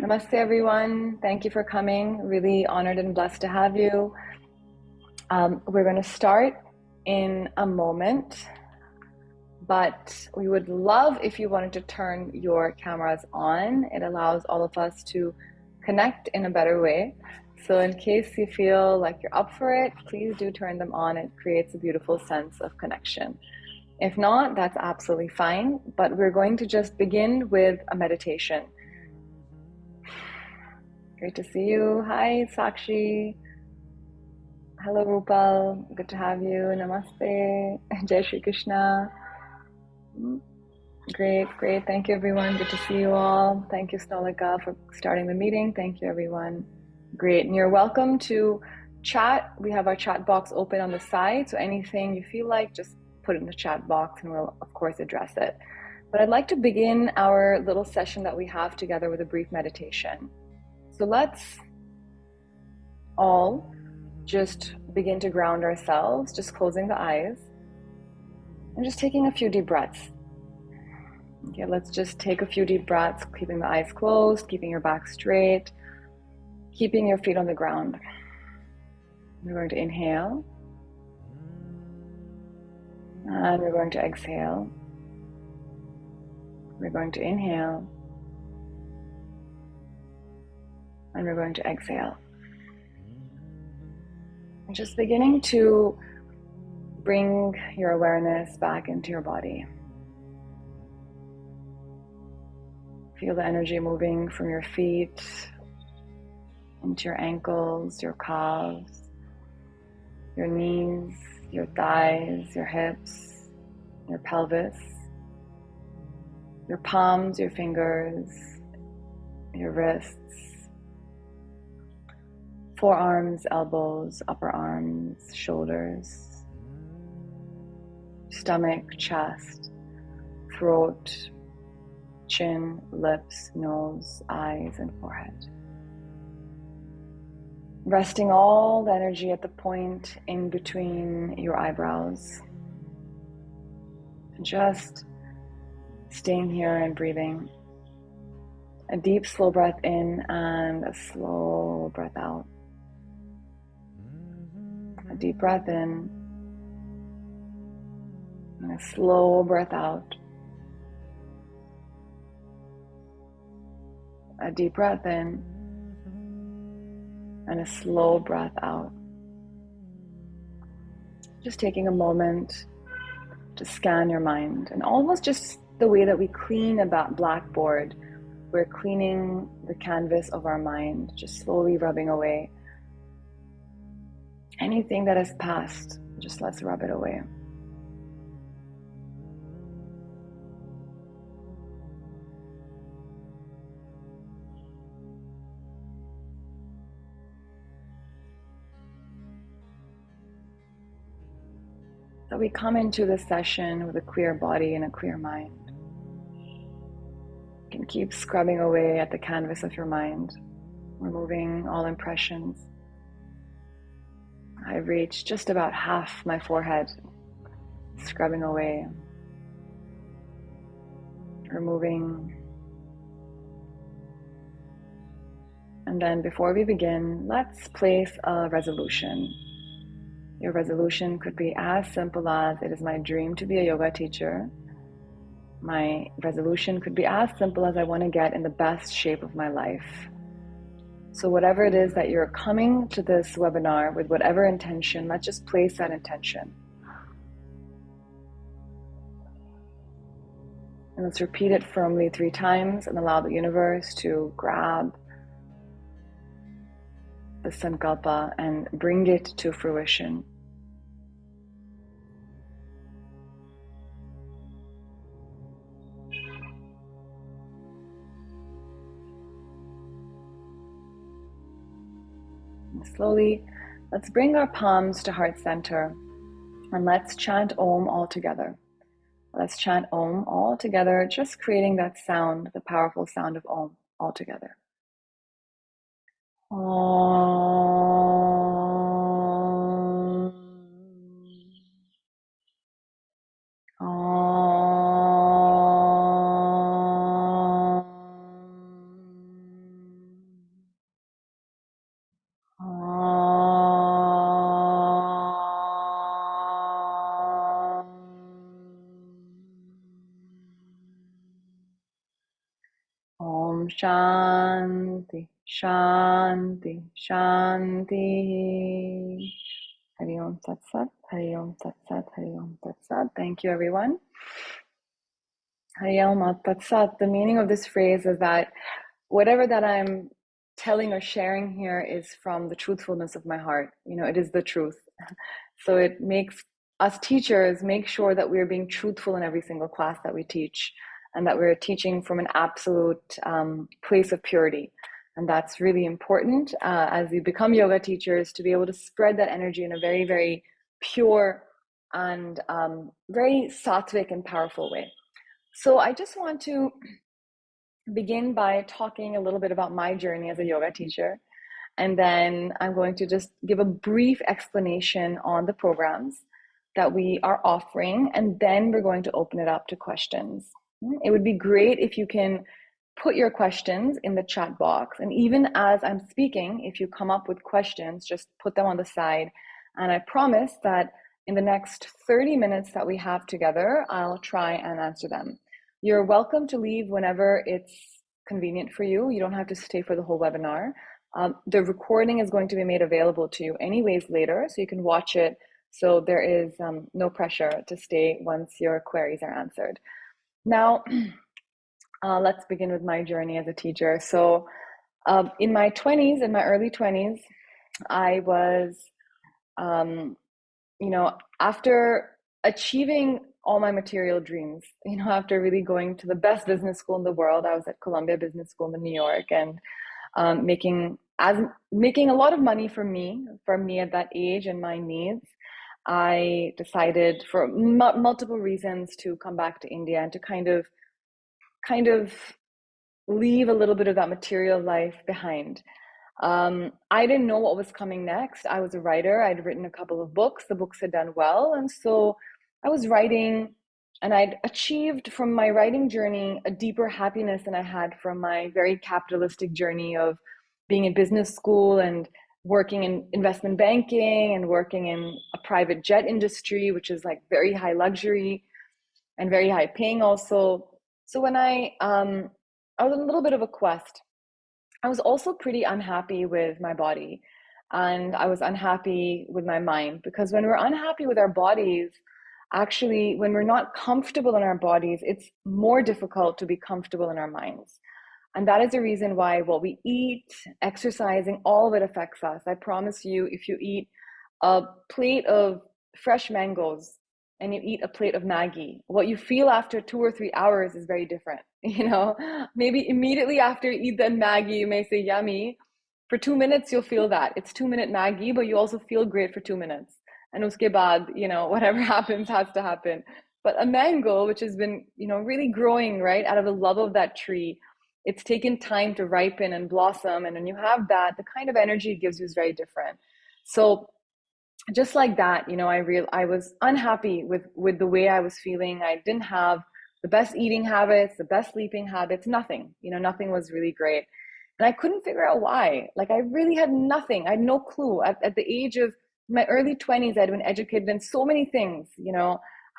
Namaste, everyone. Thank you for coming. Really honored and blessed to have you. We're going to start in a moment, but we would love if you wanted to turn your cameras on. It allows all of us to connect in a better way. So in case you feel like you're up for it, please do turn them on. It creates a beautiful sense of connection. If not, that's absolutely fine, but we're going to just begin with a meditation. Great to see you. Hi, Sakshi. Hello, Rupal. Good to have you. Namaste. Jai Shri Krishna. Great. Thank you, everyone. Good to see you all. Thank you, Snolika, for starting the meeting. Thank you, everyone. Great. And you're welcome to chat. We have our chat box open on the side. So anything you feel like, just put it in the chat box and we'll, of course, address it. But I'd like to begin our little session that we have together with a brief meditation. So let's all just begin to ground ourselves, just closing the eyes and just taking a few deep breaths. Okay, let's just take a few deep breaths, keeping the eyes closed, keeping your back straight, keeping your feet on the ground. We're going to inhale and we're going to exhale. We're going to inhale and we're going to exhale. And just beginning to bring your awareness back into your body. Feel the energy moving from your feet into your ankles, your calves, your knees, your thighs, your hips, your pelvis, your palms, your fingers, your wrists, forearms, elbows, upper arms, shoulders, stomach, chest, throat, chin, lips, nose, eyes, and forehead. Resting all the energy at the point in between your eyebrows. And just staying here and breathing. A deep, slow breath in and a slow breath out. A deep breath in and a slow breath out. A deep breath in and a slow breath out. Just taking a moment to scan your mind, and almost just the way that we clean a blackboard, we're cleaning the canvas of our mind, just slowly rubbing away anything that has passed. Just let's rub it away. So we come into this session with a clear body and a clear mind. You can keep scrubbing away at the canvas of your mind, removing all impressions. I've reached just about half my forehead, scrubbing away, removing. And then before we begin, let's place a resolution. Your resolution could be as simple as, it is my dream to be a yoga teacher. My resolution could be as simple as, I want to get in the best shape of my life. So whatever it is that you're coming to this webinar with, whatever intention, let's just place that intention. And let's repeat it firmly 3 times and allow the universe to grab the sankalpa and bring it to fruition. And slowly, let's bring our palms to heart center and let's chant Om all together. Let's chant Om all together, just creating that sound, the powerful sound of Om all together. Om. Om. Shanti, Shanti, Shanti. Hari Om Tat Sat, Hari Om Tat Sat, Hari Om Tat Sat. Thank you, everyone. Hari Om Tat Sat. The meaning of this phrase is that whatever that I'm telling or sharing here is from the truthfulness of my heart. It is the truth. So it makes us teachers make sure that we're being truthful in every single class that we teach, and that we're teaching from an absolute place of purity. And that's really important as you become yoga teachers, to be able to spread that energy in a very, very pure and very sattvic and powerful way. So I just want to begin by talking a little bit about my journey as a yoga teacher. And then I'm going to just give a brief explanation on the programs that we are offering. And then we're going to open it up to questions. It would be great if you can put your questions in the chat box. And even as I'm speaking, if you come up with questions, just put them on the side. And I promise that in the next 30 minutes that we have together, I'll try and answer them. You're welcome to leave whenever it's convenient for you. You don't have to stay for the whole webinar. The recording is going to be made available to you anyways later, so you can watch it. So there is no pressure to stay once your queries are answered. Now, let's begin with my journey as a teacher. So in my early 20s, I was, after achieving all my material dreams, after really going to the best business school in the world. I was at Columbia Business School in New York, and making a lot of money for me at that age and my needs. I decided, for multiple reasons, to come back to India and to kind of leave a little bit of that material life behind. I didn't know what was coming next. I was a writer. I'd written a couple of books. The books had done well. And so I was writing, and I'd achieved from my writing journey a deeper happiness than I had from my very capitalistic journey of being in business school and working in investment banking and working in a private jet industry, which is like very high luxury and very high paying also. So when I was on a little bit of a quest. I was also pretty unhappy with my body, and I was unhappy with my mind, because when we're unhappy with our bodies, actually, when we're not comfortable in our bodies, it's more difficult to be comfortable in our minds. And that is the reason why what we eat, exercising, all of it affects us. I promise you, if you eat a plate of fresh mangoes and you eat a plate of Maggi, what you feel after 2 or 3 hours is very different. Maybe immediately after you eat that Maggi, you may say yummy. For 2 minutes, you'll feel that. It's 2-minute Maggi, but you also feel great for 2 minutes. And uske baad, whatever happens has to happen. But a mango, which has been, really growing, right, out of the love of that tree, it's taken time to ripen and blossom. And when you have that, the kind of energy it gives you is very different. So just like that, I was unhappy with the way I was feeling. I didn't have the best eating habits, the best sleeping habits, nothing. Nothing was really great. And I couldn't figure out why. Like, I really had nothing. I had no clue. At the age of my early 20s, I'd been educated in so many things.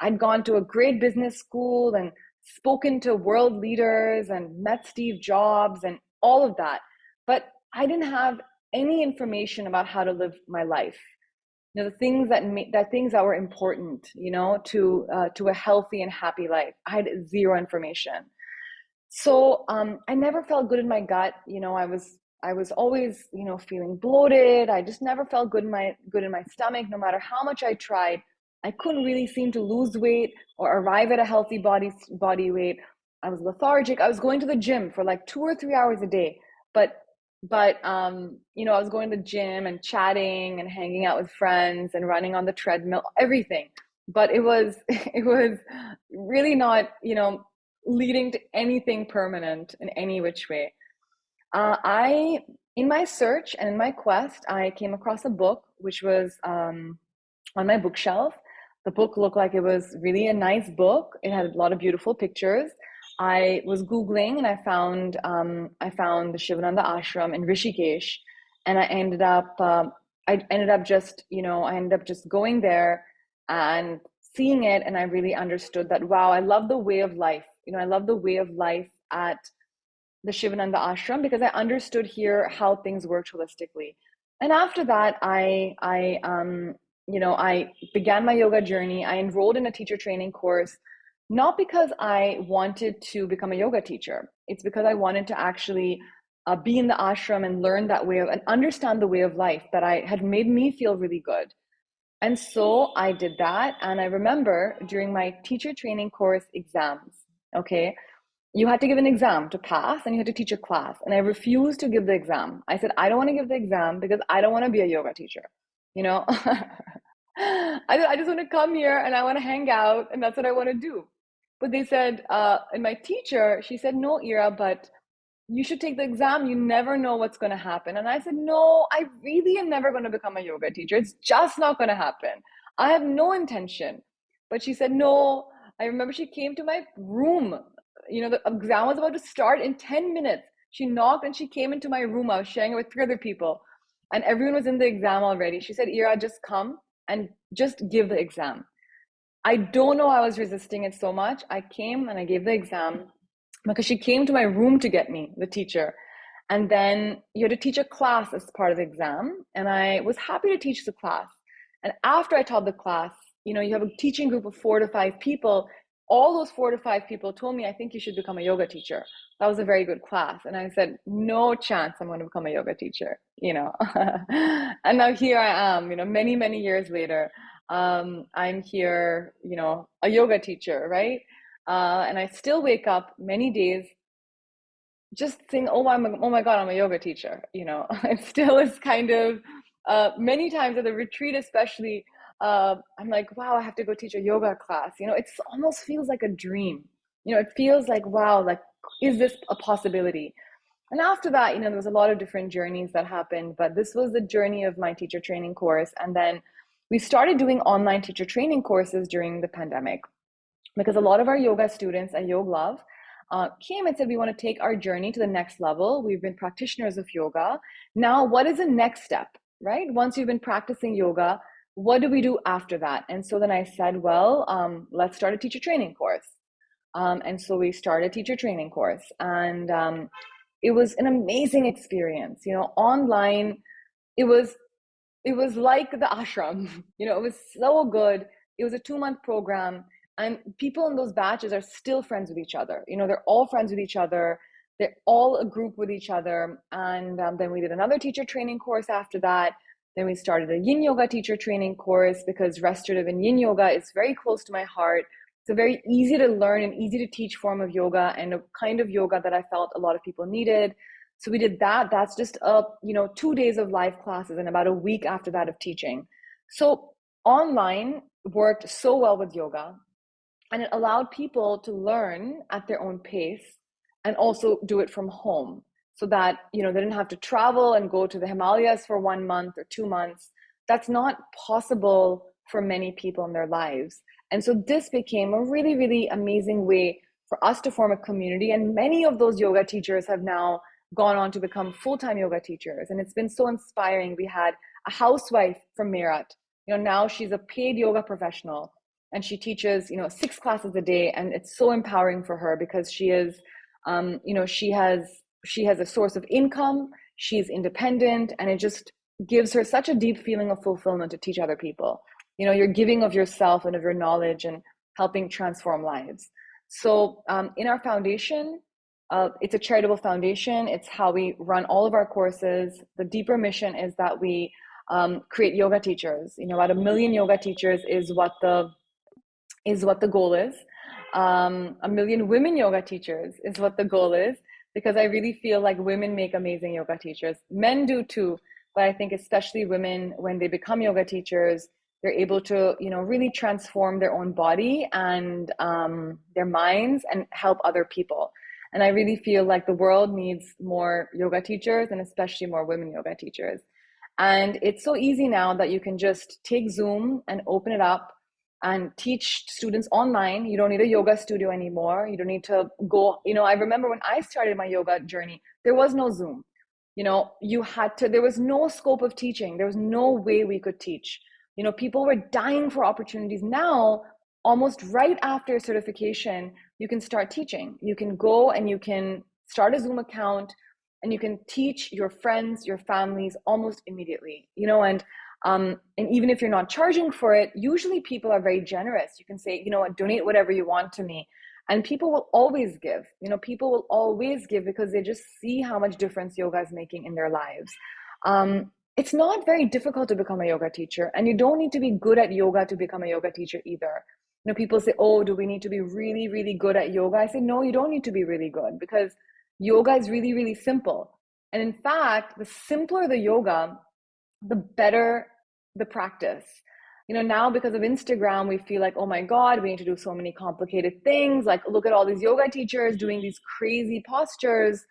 I'd gone to a great business school and spoken to world leaders and met Steve Jobs and all of that. But I didn't have any information about how to live my life. The things that were important, to a healthy and happy life. I had zero information. So I never felt good in my gut. I was always, feeling bloated. I just never felt good in my stomach. No matter how much I tried, I couldn't really seem to lose weight or arrive at a healthy body weight. I was lethargic. I was going to the gym for like 2 or 3 hours a day, but I was going to the gym and chatting and hanging out with friends and running on the treadmill, everything. But it was really not, leading to anything permanent in any which way. In my search and in my quest, I came across a book which was on my bookshelf. The book looked like it was really a nice book. It had a lot of beautiful pictures. I was Googling and I found the Shivananda ashram in Rishikesh, and I ended up just going there and seeing it, and I really understood that, wow, I love the way of life. I love the way of life at the Shivananda ashram because I understood here how things worked holistically. And after that, I began my yoga journey. I enrolled in a teacher training course, not because I wanted to become a yoga teacher. It's because I wanted to actually be in the ashram and learn that way of and understand the way of life that I had made me feel really good. And so I did that. And I remember during my teacher training course exams, okay, you had to give an exam to pass and you had to teach a class. And I refused to give the exam. I said, I don't want to give the exam because I don't want to be a yoga teacher. You know, I just want to come here and I want to hang out and that's what I want to do. But they said, and my teacher, she said, no, Ira, but you should take the exam. You never know what's going to happen. And I said, no, I really am never going to become a yoga teacher. It's just not going to happen. I have no intention. But she said, no. I remember she came to my room. You know, the exam was about to start in 10 minutes. She knocked and she came into my room. I was sharing it with 3 other people. And everyone was in the exam already. She said, Ira, just come and just give the exam. I don't know I was resisting it so much. I came and I gave the exam because she came to my room to get me, the teacher. And then you had to teach a class as part of the exam. And I was happy to teach the class. And after I taught the class, you know, you have a teaching group of 4 to 5 people. All those 4 to 5 people told me, I think you should become a yoga teacher. That was a very good class. And I said, no chance I'm going to become a yoga teacher, you know. And now here I am, you know, many, many years later. I'm here, you know, a yoga teacher, right? And I still wake up many days just think, oh my God, I'm a yoga teacher. You know, it still is kind of many times at the retreat, especially. I'm like, wow, I have to go teach a yoga class. You know, it almost feels like a dream. You know, it feels like, wow, like, is this a possibility? And after that, you know, there was a lot of different journeys that happened, but this was the journey of my teacher training course. And then we started doing online teacher training courses during the pandemic because a lot of our yoga students at Yoga Love came and said, we want to take our journey to the next level. We've been practitioners of yoga. Now, what is the next step, right? Once you've been practicing yoga, what do we do after that? And so then I said, well, let's start a teacher training course. And so we started a teacher training course. And it was an amazing experience. You know, online, it was like the ashram. You know, it was so good. It was a 2-month program, and people in those batches are still friends with each other. You know, they're all friends with each other. They're all a group with each other. And then we did another teacher training course after that. Then we started a yin yoga teacher training course because restorative and yin yoga is very close to my heart. It's a very easy to learn and easy to teach form of yoga, and a kind of yoga that I felt a lot of people needed. So we did that. That's just 2 days of live classes and about a week after that of teaching. So online worked so well with yoga, and it allowed people to learn at their own pace and also do it from home, so that, you know, they didn't have to travel and go to the Himalayas for 1 month or 2 months. That's not possible for many people in their lives. And so this became a really, really amazing way for us to form a community. And many of those yoga teachers have now gone on to become full-time yoga teachers. And it's been so inspiring. We had a housewife from Meerut. You know, now she's a paid yoga professional and she teaches, 6 classes a day. And it's so empowering for her because she is, she has a source of income. She's independent, and it just gives her such a deep feeling of fulfillment to teach other people. You know, you're giving of yourself and of your knowledge and helping transform lives. So in our foundation, it's a charitable foundation. It's how we run all of our courses. The deeper mission is that we create yoga teachers. You know, about 1 million yoga teachers is what the goal is. 1 million women yoga teachers is what the goal is, because I really feel like women make amazing yoga teachers. Men do too, but I think especially women, when they become yoga teachers, they're able to, really transform their own body and their minds and help other people. And I really feel like the world needs more yoga teachers, and especially more women yoga teachers. And it's so easy now that you can just take Zoom and open it up and teach students online. You don't need a yoga studio anymore. You don't need to go, I remember when I started my yoga journey, there was no Zoom. There was no scope of teaching. There was no way we could teach. People were dying for opportunities. Now, almost right after certification, you can start teaching. You can go and you can start a Zoom account and you can teach your friends, your families almost immediately, and even if you're not charging for it, usually people are very generous. You can say, donate whatever you want to me. And people will always give. People will always give because they just see how much difference yoga is making in their lives. It's not very difficult to become a yoga teacher, and you don't need to be good at yoga to become a yoga teacher either. People say, oh, do we need to be really, really good at yoga? I say, no, you don't need to be really good, because yoga is really, really simple. And in fact, the simpler the yoga, the better the practice. Now because of Instagram, we feel like, oh my God, we need to do so many complicated things. Like, look at all these yoga teachers doing these crazy postures.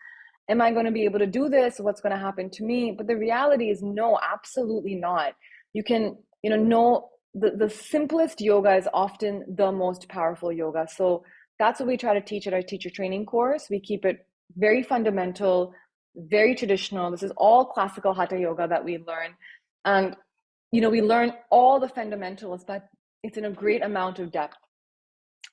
Am I going to be able to do this? What's going to happen to me? But the reality is, no, absolutely not. You can, know the simplest yoga is often the most powerful yoga. So that's what we try to teach at our teacher training course. We keep it very fundamental, very traditional. This is all classical hatha yoga that we learn. And, we learn all the fundamentals, but it's in a great amount of depth.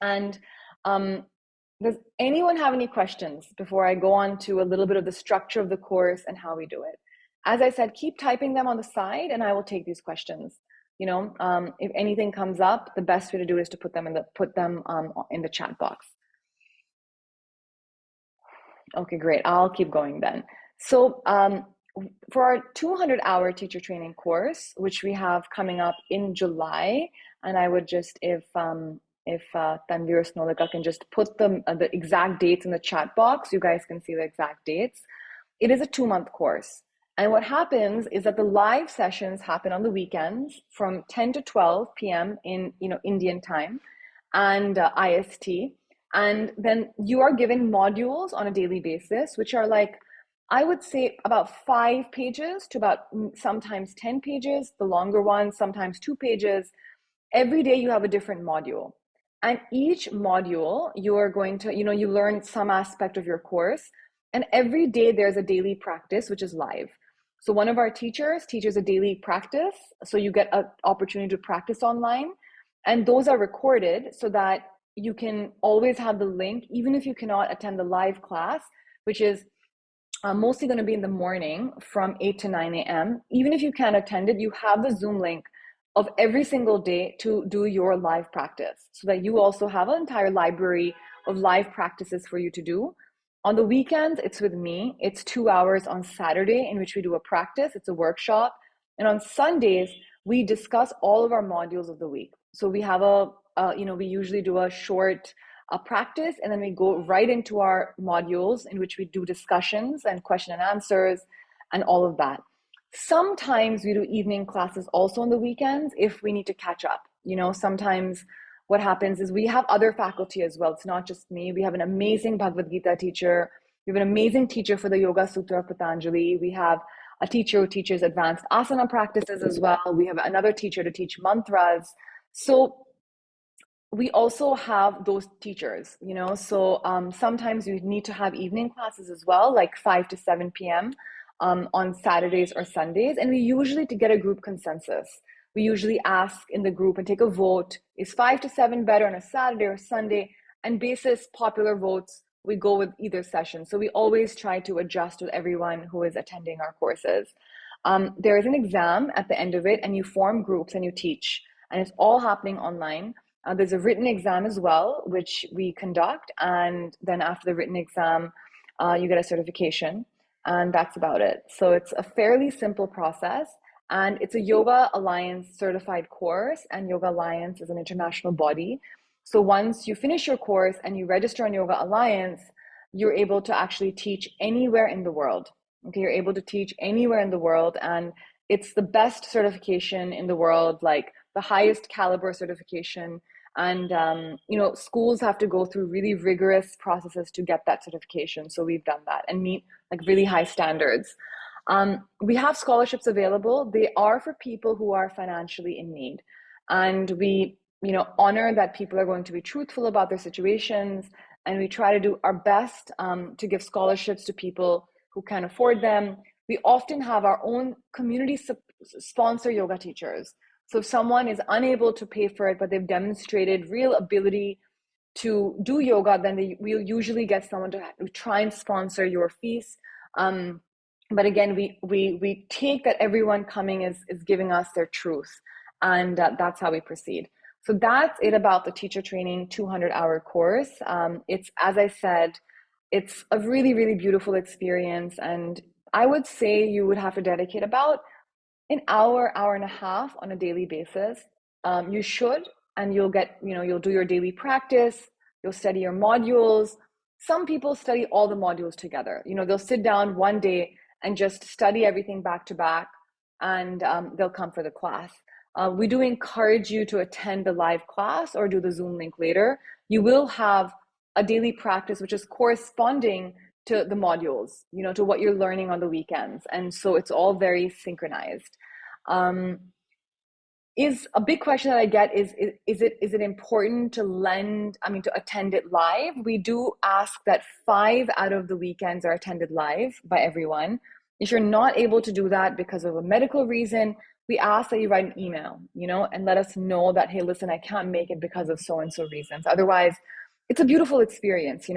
And does anyone have any questions before I go on to a little bit of the structure of the course and how we do it? As I said, keep typing them on the side and I will take these questions. If anything comes up, the best way to do it is to put them in the chat box. Okay, great. I'll keep going then. So for our 200-hour teacher training course, which we have coming up in July, and I would just, if Tanvir Snolika can just put the exact dates in the chat box, you guys can see the exact dates. It is a 2-month course. And what happens is that the live sessions happen on the weekends from 10 to 12 p.m. in Indian time and IST. And then you are given modules on a daily basis, which are like, I would say about 5 pages to about sometimes 10 pages, the longer ones, sometimes 2 pages. Every day you have a different module. And each module, you are going to, you learn some aspect of your course. And every day there's a daily practice, which is live. So one of our teachers teaches a daily practice. So you get an opportunity to practice online. And those are recorded so that you can always have the link, even if you cannot attend the live class, which is mostly going to be in the morning from 8 to 9 a.m. Even if you can't attend it, you have the Zoom link of every single day to do your live practice, so that you also have an entire library of live practices for you to do. On the weekends, it's with me. It's 2 hours on Saturday in which we do a practice. It's a workshop. And on Sundays, we discuss all of our modules of the week. So we have we usually do a short practice, and then we go right into our modules in which we do discussions and question and answers and all of that. Sometimes we do evening classes also on the weekends if we need to catch up. Sometimes what happens is we have other faculty as well. It's not just me. We have an amazing Bhagavad Gita teacher. We have an amazing teacher for the Yoga Sutra of Patanjali. We have a teacher who teaches advanced asana practices as well. We have another teacher to teach mantras. So we also have those teachers, so sometimes you need to have evening classes as well, like 5 to 7 p.m. On Saturdays or Sundays. And we usually, to get a group consensus, we usually ask in the group and take a vote, is 5 to 7 better on a Saturday or Sunday? And basis popular votes, we go with either session. So we always try to adjust with everyone who is attending our courses. There is an exam at the end of it, and you form groups and you teach, and it's all happening online. There's a written exam as well, which we conduct. And then after the written exam, you get a certification, and that's about it. So it's a fairly simple process, and it's a Yoga Alliance certified course, and Yoga Alliance is an international body. So once you finish your course and you register on Yoga Alliance, you're able to actually teach anywhere in the world. Okay, you're able to teach anywhere in the world, and it's the best certification in the world, like the highest caliber certification. And schools have to go through really rigorous processes to get that certification. So we've done that and meet like really high standards. We have scholarships available. They are for people who are financially in need, and we honor that people are going to be truthful about their situations, and we try to do our best to give scholarships to people who can afford them. We often have our own community sponsor yoga teachers. So if someone is unable to pay for it, but they've demonstrated real ability to do yoga, then we'll usually get someone to try and sponsor your fees. But again, we take that everyone coming is giving us their truth, and that's how we proceed. So that's it about the teacher training 200-hour course. It's, as I said, it's a really, really beautiful experience, and I would say you would have to dedicate about an hour, hour and a half on a daily basis. You should, and you'll get, you'll do your daily practice, you'll study your modules. Some people study all the modules together. They'll sit down one day and just study everything back to back, and they'll come for the class. We do encourage you to attend the live class or do the Zoom link later. You will have a daily practice which is corresponding to the modules, to what you're learning on the weekends. And so it's all very synchronized. Is a big question that I get is it important to attend it live? We do ask that 5 out of the weekends are attended live by everyone. If you're not able to do that because of a medical reason, we ask that you write an email, and let us know that, hey, listen, I can't make it because of so-and-so reasons. Otherwise, it's a beautiful experience,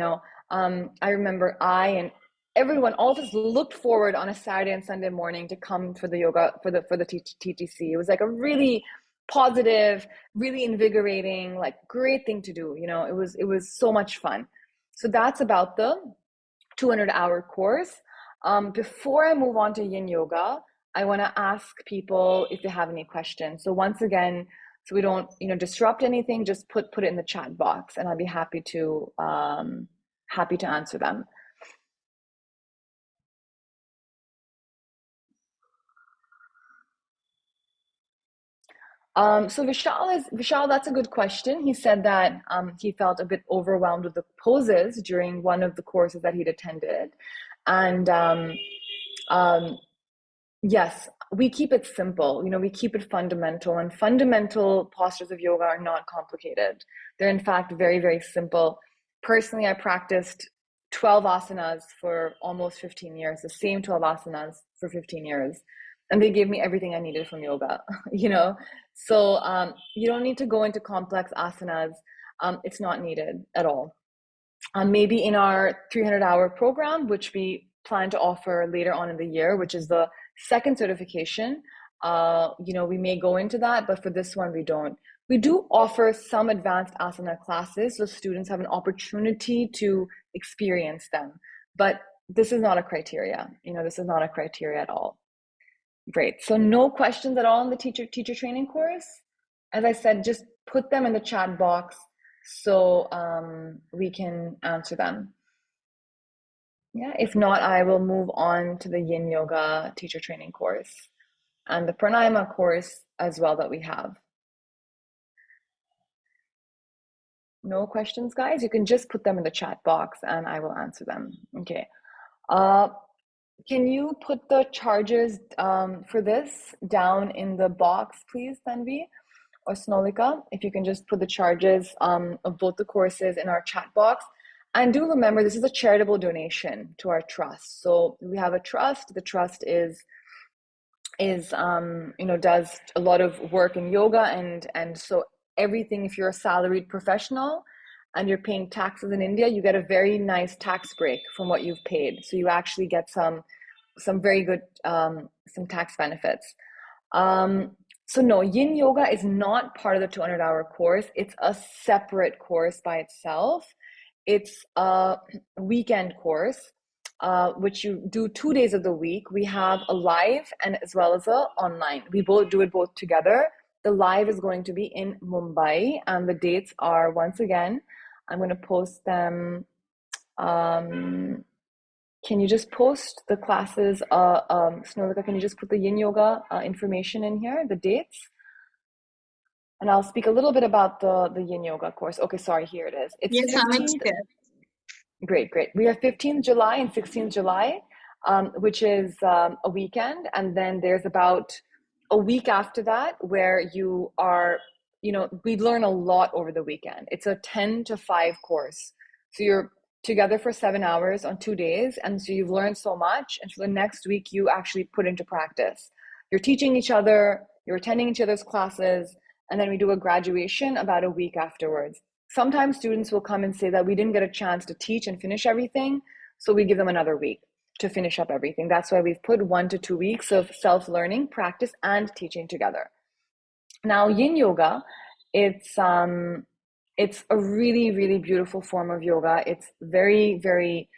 I remember I and everyone, all of us looked forward on a Saturday and Sunday morning to come for the yoga, for the TTC. It was like a really positive, really invigorating, like great thing to do. It was so much fun. So that's about the 200-hour course. Before I move on to Yin Yoga, I want to ask people if they have any questions. So once again, so we don't disrupt anything, just put it in the chat box, and I'll be happy to answer them. So Vishal, that's a good question. He said that he felt a bit overwhelmed with the poses during one of the courses that he'd attended. And yes, we keep it simple. We keep it fundamental, and fundamental postures of yoga are not complicated. They're in fact very, very simple. Personally, I practiced 12 asanas for almost 15 years, the same 12 asanas for 15 years. And they gave me everything I needed from yoga, So you don't need to go into complex asanas. It's not needed at all. Maybe in our 300-hour program, which we plan to offer later on in the year, which is the second certification, we may go into that, but for this one, we don't. We do offer some advanced asana classes, so students have an opportunity to experience them. But this is not a criteria. This is not a criteria at all. Great. So no questions at all in the teacher training course? As I said, just put them in the chat box so we can answer them. Yeah, if not, I will move on to the Yin Yoga teacher training course and the Pranayama course as well that we have. No questions, guys? You can just put them in the chat box and I will answer them. Okay. Can you put the charges for this down in the box, please, Tanvi or Snolika? If you can just put the charges of both the courses in our chat box. And do remember, this is a charitable donation to our trust. So we have a trust. The trust is does a lot of work in yoga, and so everything, if you're a salaried professional and you're paying taxes in India, you get a very nice tax break from what you've paid. So you actually get some very good some tax benefits. So no, Yin Yoga is not part of the 200-hour course. It's a separate course by itself. It's a weekend course, which you do 2 days of the week. We have a live and as well as a online. We both do it both together. The live is going to be in Mumbai, and the dates are, once again, I'm going to post them. Can you just post the classes? Snolika, can you just put the Yin Yoga information in here, the dates? And I'll speak a little bit about the Yin Yoga course. Okay, sorry, here it is. It's yes, 15th. Great. We have 15th July and 16th July, which is a weekend. And then there's about a week after that where you are, we learn a lot over the weekend. It's a 10 to 5 course. So you're together for 7 hours on 2 days. And so you've learned so much. And for the next week, you actually put into practice. You're teaching each other, you're attending each other's classes, and then we do a graduation about a week afterwards. sometimes students will come and say that we didn't get a chance to teach and finish everything, so we give them another week to finish up everything. That's why we've put 1 to 2 weeks of self-learning, practice, and teaching together. Now, yin yoga, it's a really, really beautiful form of yoga. It's very, very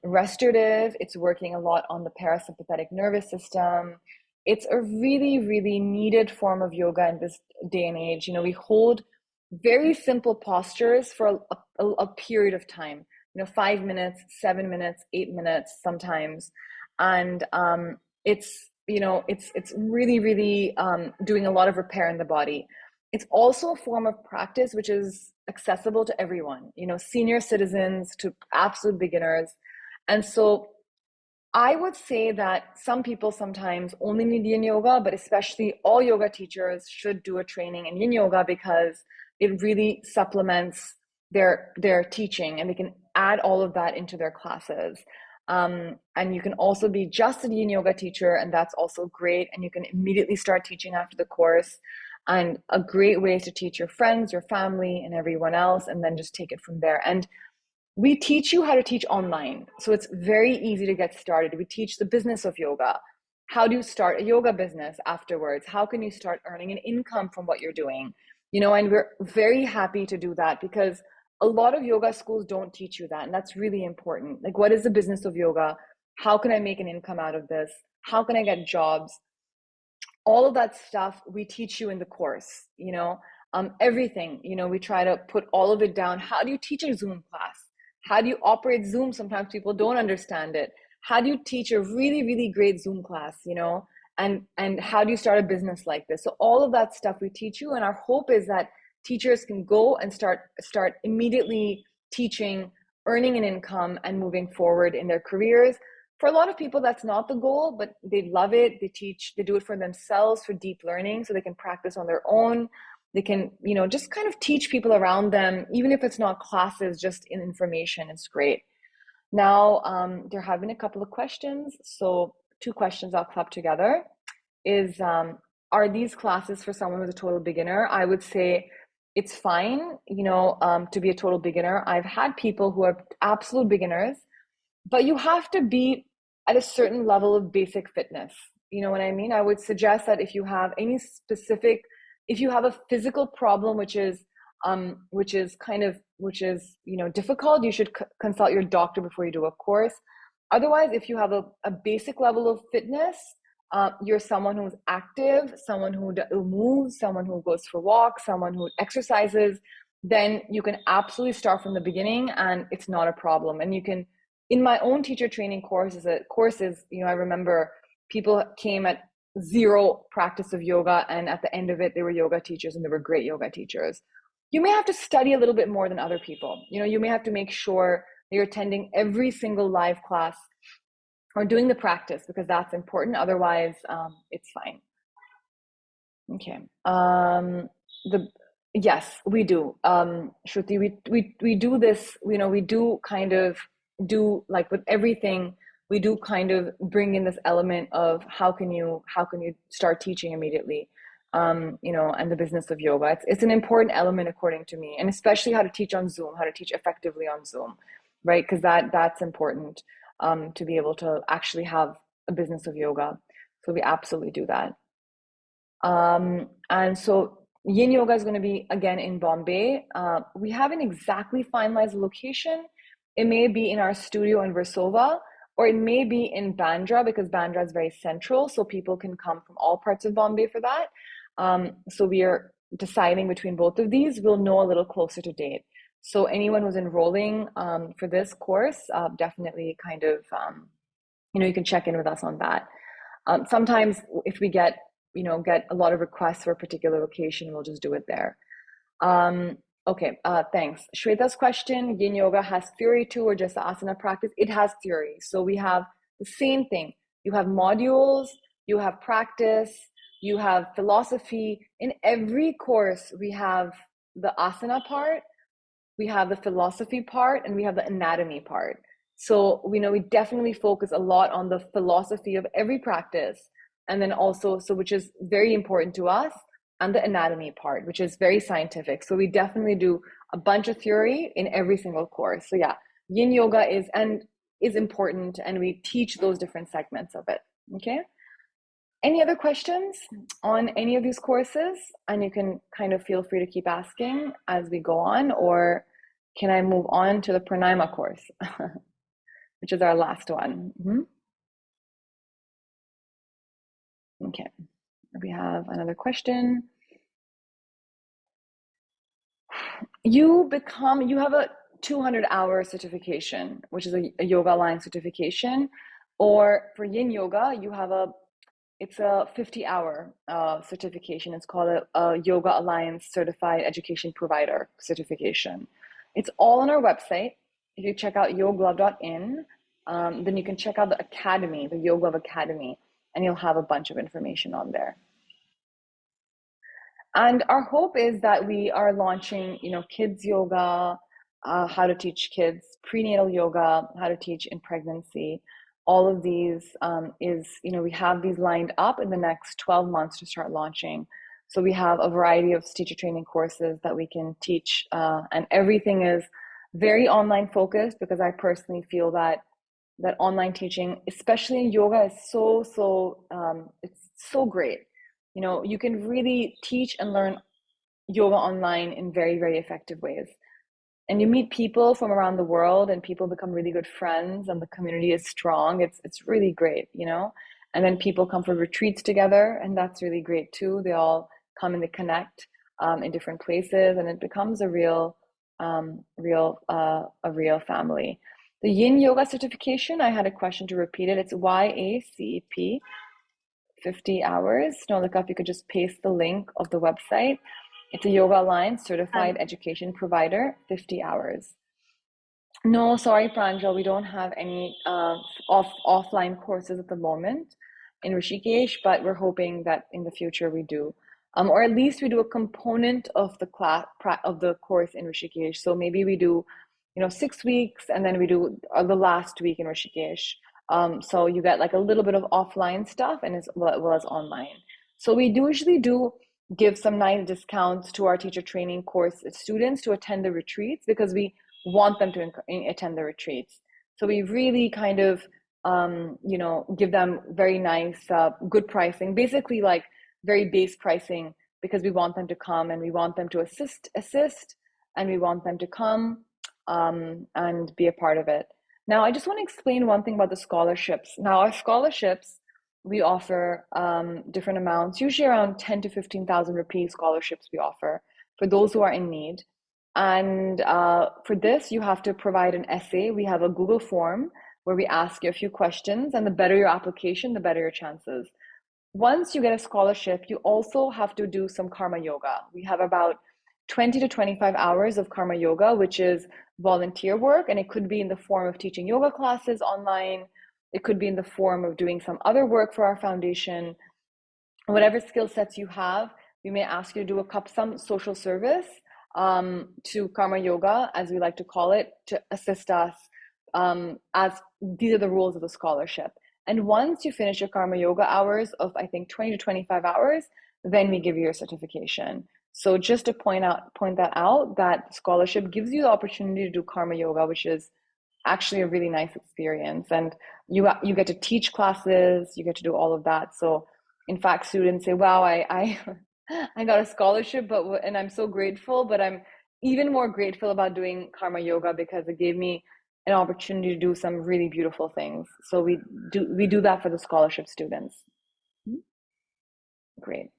restorative. It's working a lot on the parasympathetic nervous system. It's a really, really needed form of yoga in this day and age. We hold very simple postures for a period of time, 5 minutes, 7 minutes, 8 minutes sometimes. And it's really, really doing a lot of repair in the body. It's also a form of practice which is accessible to everyone, senior citizens to absolute beginners. And so I would say that some people sometimes only need yin yoga, but especially all yoga teachers should do a training in yin yoga because it really supplements their teaching, and they can add all of that into their classes. And you can also be just a yin yoga teacher, and that's also great. And you can immediately start teaching after the course. And a great way to teach your friends, your family, and everyone else, and then just take it from there. And we teach you how to teach online. So it's very easy to get started. We teach the business of yoga. How do you start a yoga business afterwards? How can you start earning an income from what you're doing? And we're very happy to do that because a lot of yoga schools don't teach you that. And that's really important. Like, what is the business of yoga? How can I make an income out of this? How can I get jobs? All of that stuff we teach you in the course, everything, we try to put all of it down. How do you teach a Zoom class? How do you operate Zoom? Sometimes people don't understand it. How do you teach a really, really great Zoom class, and how do you start a business like this? So all of that stuff we teach you, and our hope is that teachers can go and start immediately teaching, earning an income, and moving forward in their careers. For a lot of people, that's not the goal, but they love it. They do it for themselves, for deep learning, so they can practice on their own. They can, just kind of teach people around them, even if it's not classes, just in information. It's great. Now, there have been a couple of questions. So 2 questions I'll club together is, are these classes for someone who's a total beginner? I would say it's fine, to be a total beginner. I've had people who are absolute beginners, but you have to be at a certain level of basic fitness. You know what I mean? I would suggest that if you have a physical problem which is difficult, you should consult your doctor before you do a course. Otherwise, if you have a basic level of fitness, you're someone who's active, someone who moves, someone who goes for walks, someone who exercises, then you can absolutely start from the beginning, and it's not a problem. And you can, in my own teacher training courses, I remember people came at 0 practice of yoga, and at the end of it, they were yoga teachers, and they were great yoga teachers. You may have to study a little bit more than other people. You may have to make sure that you're attending every single live class or doing the practice, because that's important. Otherwise, it's fine. Okay. Yes, we do. Shruti, we do this, we do kind of do, like with everything, we do kind of bring in this element of how can you start teaching immediately, and the business of yoga. It's an important element according to me, and especially how to teach on Zoom, how to teach effectively on Zoom, right? Because that's important, to be able to actually have a business of yoga. So we absolutely do that. And so Yin Yoga is going to be again in Bombay. We haven't exactly finalized the location. It may be in our studio in Versova, or it may be in Bandra, because Bandra is very central, so people can come from all parts of Bombay for that. So we are deciding between both of these. We'll know a little closer to date. So anyone who's enrolling for this course, definitely kind of, you can check in with us on that. Sometimes if we get a lot of requests for a particular location, we'll just do it there. Okay, thanks. Shweta's question, Yin Yoga has theory too, or just asana practice? It has theory. So we have the same thing. You have modules, you have practice, you have philosophy. In every course, we have the asana part, we have the philosophy part, and we have the anatomy part. So we definitely focus a lot on the philosophy of every practice. And then also, which is very important to us, and the anatomy part, which is very scientific. So we definitely do a bunch of theory in every single course. So yeah, yin yoga is important, and we teach those different segments of it. Okay. Any other questions on any of these courses? And you can kind of feel free to keep asking as we go on, or can I move on to the Pranayama course, which is our last one? Okay, we have another question. You have a 200-hour certification, which is a yoga line certification, or for yin yoga, it's a 50-hour certification. It's called a Yoga Alliance Certified Education Provider certification. It's all on our website. If you check out yoglove.in, then you can check out the academy, the Yoga Love Academy, and you'll have a bunch of information on there. And our hope is that we are launching, kids yoga, how to teach kids, prenatal yoga, how to teach in pregnancy. All of these we have these lined up in the next 12 months to start launching. So we have a variety of teacher training courses that we can teach, and everything is very online focused, because I personally feel that online teaching, especially in yoga, is it's so great. You can really teach and learn yoga online in very, very effective ways. And you meet people from around the world, and people become really good friends, and the community is strong. It's really great. And then people come for retreats together, and that's really great too. They all come and they connect in different places, and it becomes a real family. The Yin Yoga certification, I had a question to repeat it. It's YACP, 50 hours. Nolika, if you could just paste the link of the website. It's a Yoga Alliance certified education provider, 50 hours. No, sorry, Pranjal, we don't have any offline courses at the moment in Rishikesh, but we're hoping that in the future we do. Or at least we do a component of the course in Rishikesh. So maybe we do, 6 weeks, and then we do the last week in Rishikesh. So you get like a little bit of offline stuff and as well as online. So we usually do give some nice discounts to our teacher training course students to attend the retreats, because we want them to attend the retreats. So we really kind of, give them very nice, good pricing, basically like very base pricing, because we want them to come, and we want them to assist, and we want them to come and be a part of it. Now, I just want to explain one thing about the scholarships. Now, our scholarships, we offer different amounts, usually around 10 to 15,000 rupees scholarships we offer for those who are in need. And for this, you have to provide an essay. We have a Google form where we ask you a few questions, and the better your application, the better your chances. Once you get a scholarship, you also have to do some karma yoga. We have about 20 to 25 hours of karma yoga, which is volunteer work, and it could be in the form of teaching yoga classes online. It could be in the form of doing some other work for our foundation. Whatever skill sets you have, we may ask you to do some social service to karma yoga, as we like to call it, to assist us, as these are the rules of the scholarship. And once you finish your karma yoga hours of, I think, 20 to 25 hours, then we give you your certification. So just to point that out, that scholarship gives you the opportunity to do karma yoga, which is actually a really nice experience. And you get to teach classes, you get to do all of that. So in fact, students say, wow, I got a scholarship, and I'm so grateful, but I'm even more grateful about doing karma yoga because it gave me an opportunity to do some really beautiful things. So we do that for the scholarship students. Great.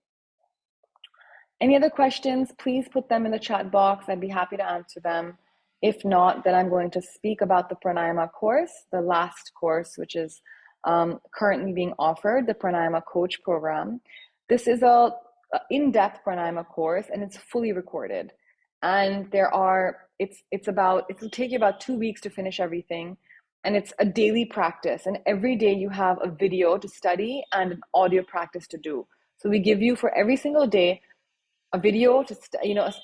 Any other questions, please put them in the chat box. I'd be happy to answer them. If not, then I'm going to speak about the Pranayama course, the last course, which is currently being offered, the Pranayama Coach Program. This is a in-depth Pranayama course, and it's fully recorded. And it'll take you about 2 weeks to finish everything. And it's a daily practice. And every day you have a video to study and an audio practice to do. So we give you for every single day a video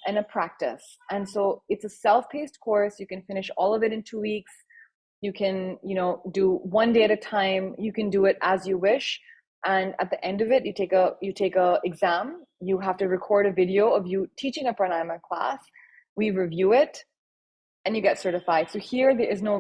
and a practice. And so it's a self-paced course. You can finish all of it in 2 weeks. You can, do one day at a time. You can do it as you wish. And at the end of it, you take a exam. You have to record a video of you teaching a pranayama class. We review it, and you get certified. So here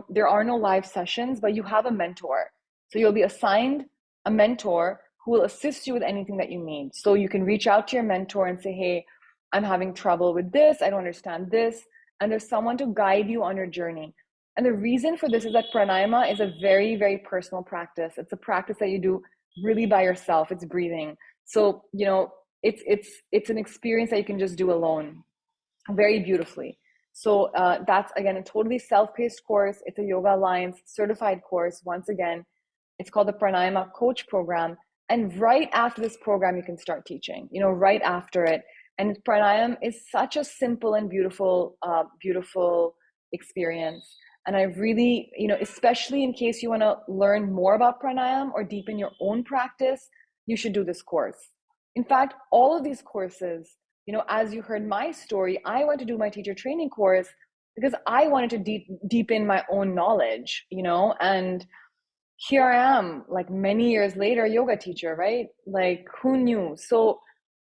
there are no live sessions, but you have a mentor. So you'll be assigned a mentor who will assist you with anything that you need. So you can reach out to your mentor and say, hey, I'm having trouble with this, I don't understand this. And there's someone to guide you on your journey. And the reason for this is that pranayama is a very, very personal practice. It's a practice that you do really by yourself. It's breathing. So, it's an experience that you can just do alone very beautifully. So that's again a totally self-paced course. It's a Yoga Alliance certified course. Once again, it's called the Pranayama Coach Program. And right after this program, you can start teaching. Right after it. And pranayam is such a simple and beautiful experience. And I really, especially in case you want to learn more about pranayam or deepen your own practice, you should do this course. In fact, all of these courses, as you heard my story, I went to do my teacher training course because I wanted to deepen my own knowledge, and here I am, like many years later, a yoga teacher, right? Like, who knew? So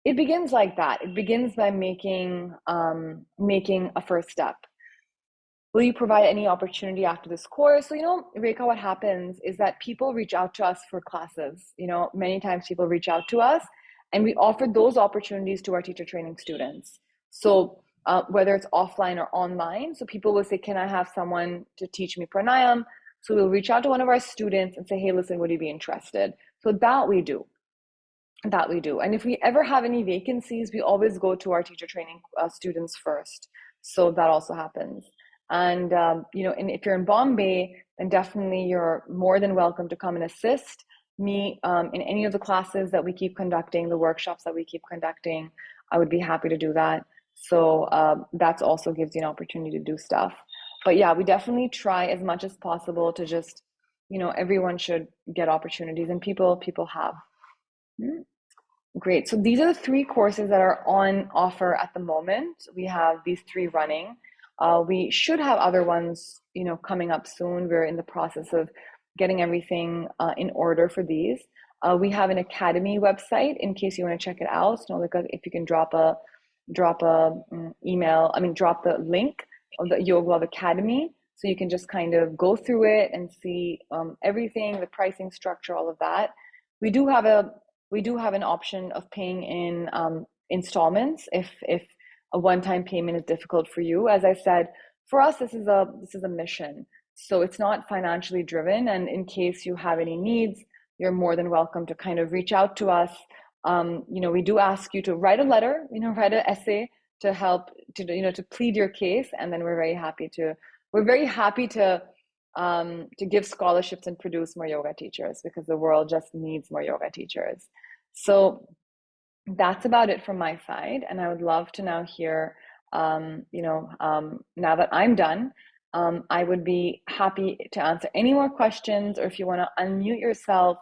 it begins like that. It begins by making a first step. Will you provide any opportunity after this course? So, Rekha, what happens is that people reach out to us for classes. Many times people reach out to us and we offer those opportunities to our teacher training students. So whether it's offline or online, so people will say, can I have someone to teach me pranayam? So we'll reach out to one of our students and say, hey, listen, would you be interested? So that we do. And if we ever have any vacancies, we always go to our teacher training students first. So that also happens. And, and if you're in Bombay, then definitely you're more than welcome to come and assist me in any of the classes that we keep conducting, the workshops that we keep conducting. I would be happy to do that. So that also gives you an opportunity to do stuff. But yeah, we definitely try as much as possible to just, everyone should get opportunities, and people have. Great. So these are the 3 courses that are on offer at the moment. We have these 3 running. We should have other ones, coming up soon. We're in the process of getting everything in order for these. We have an academy website in case you want to check it out. So like if you can drop a email, drop the link of the Yoga Love Academy, so you can just kind of go through it and see everything, the pricing structure, all of that. We do have an option of paying in installments if a one-time payment is difficult for you. As I said, for us, this is a mission. So it's not financially driven. And in case you have any needs, you're more than welcome to kind of reach out to us. We do ask you to write a letter, write an essay to help to plead your case. And then we're very happy to give scholarships and produce more yoga teachers, because the world just needs more yoga teachers. So that's about it from my side. And I would love to now hear, now that I'm done, I would be happy to answer any more questions, or if you want to unmute yourself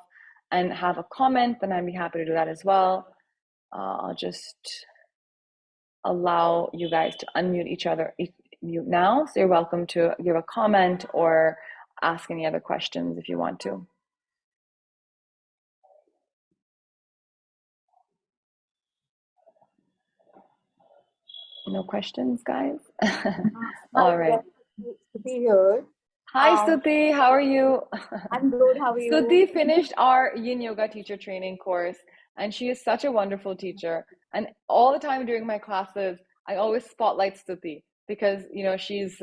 and have a comment, then I'd be happy to do that as well. I'll just allow you guys to unmute each other mute now. So you're welcome to give a comment or ask any other questions if you want to. No questions, guys? All right. Stuti here. Hi, Stuti. How are you? I'm good. How are you? Stuti finished our Yin Yoga teacher training course, and she is such a wonderful teacher. And all the time during my classes, I always spotlight Stuti because she's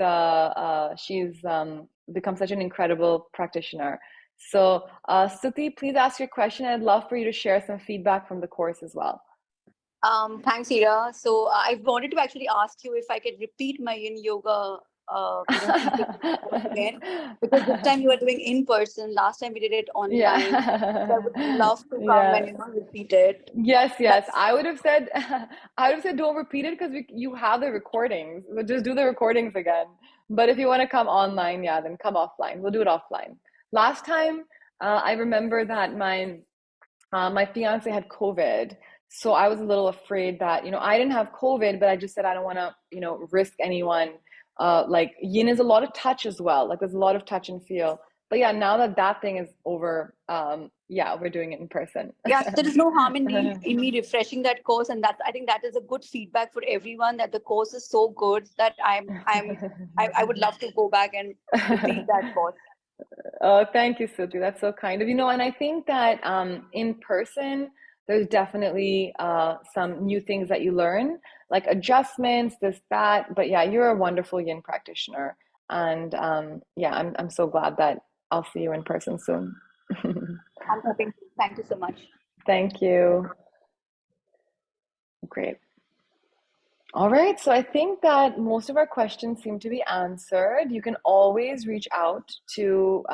become such an incredible practitioner. So, Stuti, please ask your question. I'd love for you to share some feedback from the course as well. Thanks, Ira. So I wanted to actually ask you if I could repeat my Yin Yoga again, because this time you are doing in person. Last time we did it online. Yeah. So I would love to come and repeat it. Yes. I would have said don't repeat it because you have the recordings. So just do the recordings again. But if you want to come online, then come offline. We'll do it offline. Last time, I remember that my fiance had COVID. So I was a little afraid that, I didn't have COVID, but I just said I don't want to, risk anyone. Like Yin is a lot of touch as well. Like there's a lot of touch and feel. But yeah, now that that thing is over, yeah, we're doing it in person. Yeah, so there is no harm in me refreshing that course, and I think that is a good feedback for everyone, that the course is so good that I would love to go back and repeat that course. Oh, thank you, Suti. That's so kind of you. And I think that in person, there's definitely some new things that you learn, like adjustments, this, that. But yeah, you're a wonderful yin practitioner. And yeah, I'm so glad that I'll see you in person soon. I'm hoping. Thank you so much. Thank you. Great. All right, so I think that most of our questions seem to be answered. You can always reach out to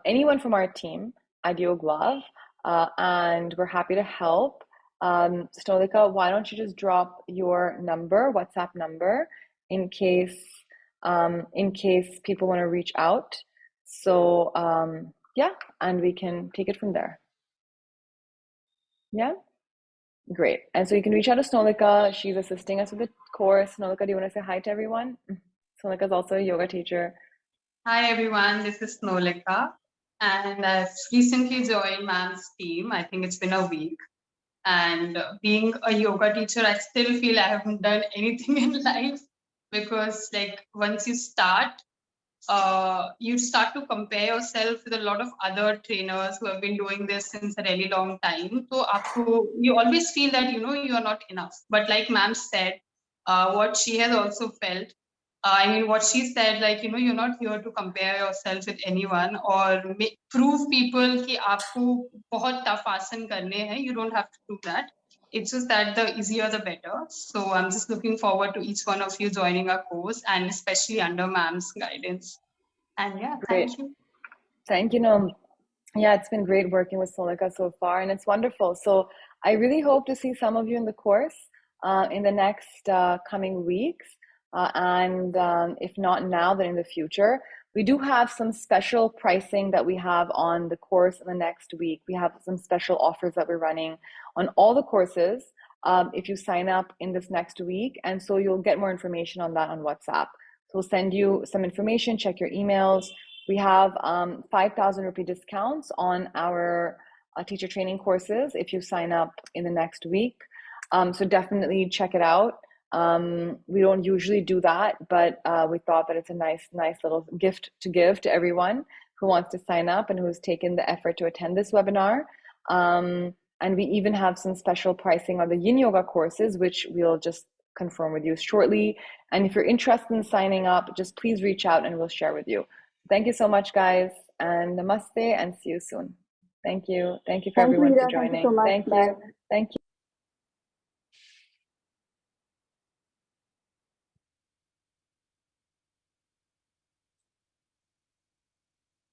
anyone from our team at Yoga Love, and we're happy to help. Stolika, why don't you just drop your number, WhatsApp number, in case people want to reach out. So yeah, and we can take it from there. Yeah, great. And so you can reach out to Snolika. She's assisting us with the course. Snolika, do you want to say hi to everyone? Snolika is also a yoga teacher. Hi everyone, this is Snolika, and I've recently joined ma'am's team. I think it's been a week. And being a yoga teacher, I still feel I haven't done anything in life, because like once you start to compare yourself with a lot of other trainers who have been doing this since a really long time. So you always feel that you are not enough. But like ma'am said, what she has also felt. I mean, what she said, like you're not here to compare yourself with anyone or prove people कि आपको बहुत tough आसन करने हैं. You don't have to do that. It's just that the easier the better. So I'm just looking forward to each one of you joining our course, and especially under ma'am's guidance. And yeah, Great. thank you. Thank you. Yeah, it's been great working with Solika so far, and it's wonderful. So I really hope to see some of you in the course in the next coming weeks. And if not now, then in the future. We do have some special pricing that we have on the course in the next week. We have some special offers that we're running on all the courses if you sign up in this next week. And so you'll get more information on that on WhatsApp. So we'll send you some information, check your emails. We have 5,000 rupee discounts on our teacher training courses if you sign up in the next week. So definitely check it out. We don't usually do that, but we thought that it's a nice little gift to give to everyone who wants to sign up and who's taken the effort to attend this webinar. And we even have some special pricing on the Yin Yoga courses, which we'll just confirm with you shortly. And if you're interested in signing up, just please reach out and we'll share with you. Thank you so much, guys, and namaste, and see you soon. Thank you. Thank you for everyone for joining. Thank you so much. Thank you. Bye. Thank you.